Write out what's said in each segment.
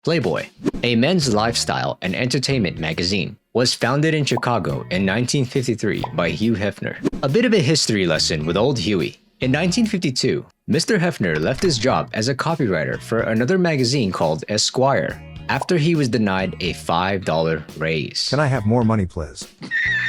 Playboy, a men's lifestyle and entertainment magazine, was founded in Chicago in 1953 by Hugh Hefner. A bit of a history lesson with old Huey. In 1952, Mr. Hefner left his job as a copywriter for another magazine called Esquire after he was denied a $5 raise. Can I have more money, please?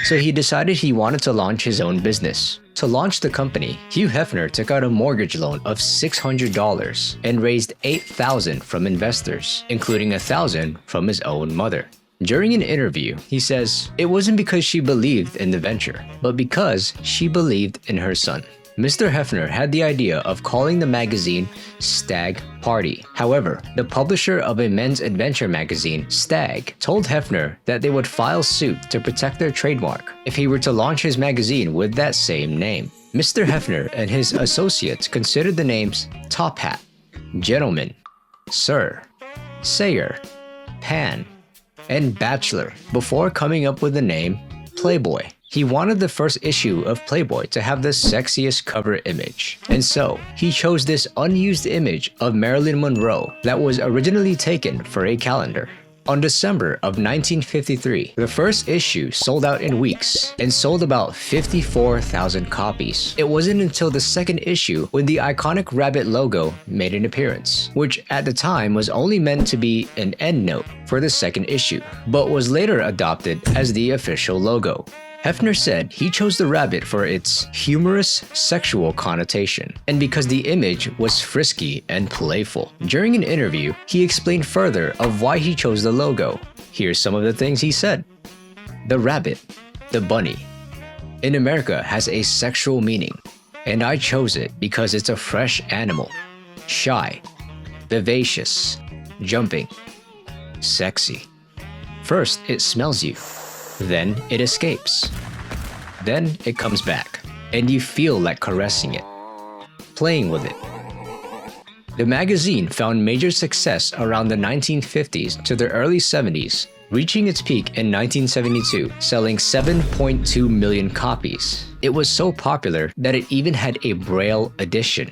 So he decided he wanted to launch his own business. To launch the company, Hugh Hefner took out a mortgage loan of $600 and raised $8,000 from investors, including $1,000 from his own mother. During an interview, he says, "It wasn't because she believed in the venture, but because she believed in her son." Mr. Hefner had the idea of calling the magazine Stag Party. However, the publisher of a men's adventure magazine, Stag, told Hefner that they would file suit to protect their trademark if he were to launch his magazine with that same name. Mr. Hefner and his associates considered the names Top Hat, Gentleman, Sir, Sayer, Pan, and Bachelor before coming up with the name Playboy. He wanted the first issue of Playboy to have the sexiest cover image, and so he chose this unused image of Marilyn Monroe that was originally taken for a calendar. On December of 1953, the first issue sold out in weeks and sold about 54,000 copies. It wasn't until the second issue when the iconic rabbit logo made an appearance, which at the time was only meant to be an endnote for the second issue, but was later adopted as the official logo. Hefner said he chose the rabbit for its humorous sexual connotation and because the image was frisky and playful. During an interview, he explained further of why he chose the logo. Here's some of the things he said. "The rabbit, the bunny, in America has a sexual meaning, and I chose it because it's a fresh animal, shy, vivacious, jumping, sexy. First, it smells you. Then it escapes. Then it comes back, and you feel like caressing it, playing with it." The magazine found major success around the 1950s to the early 70s, reaching its peak in 1972, selling 7.2 million copies. It was so popular that it even had a Braille edition.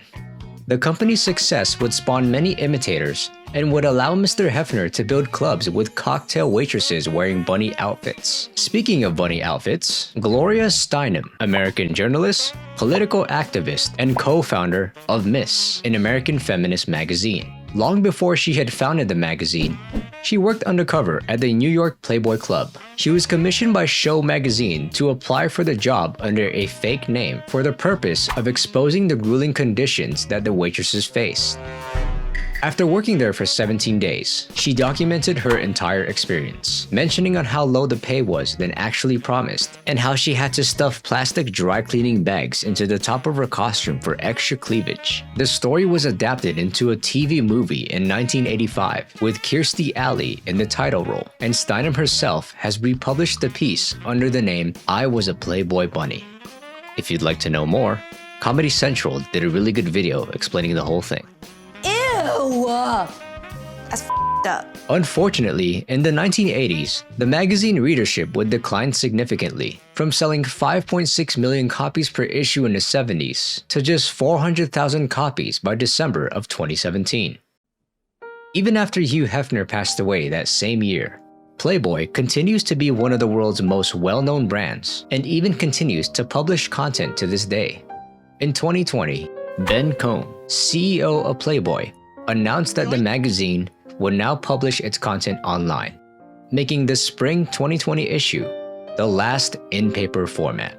The company's success would spawn many imitators and would allow Mr. Hefner to build clubs with cocktail waitresses wearing bunny outfits. Speaking of bunny outfits, Gloria Steinem, American journalist, political activist, and co-founder of Miss, an American feminist magazine. Long before she had founded the magazine, she worked undercover at the New York Playboy Club. She was commissioned by Show magazine to apply for the job under a fake name for the purpose of exposing the grueling conditions that the waitresses faced. After working there for 17 days, she documented her entire experience, mentioning on how low the pay was than actually promised, and how she had to stuff plastic dry cleaning bags into the top of her costume for extra cleavage. The story was adapted into a TV movie in 1985 with Kirstie Alley in the title role, and Steinem herself has republished the piece under the name I Was a Playboy Bunny. If you'd like to know more, Comedy Central did a really good video explaining the whole thing. Ew! That's f***ed up. Unfortunately, in the 1980s, the magazine readership would decline significantly, from selling 5.6 million copies per issue in the 70s to just 400,000 copies by December of 2017. Even after Hugh Hefner passed away that same year, Playboy continues to be one of the world's most well-known brands and even continues to publish content to this day. In 2020, Ben Cohn, CEO of Playboy, announced that the magazine would now publish its content online, making the spring 2020 issue the last in-paper format.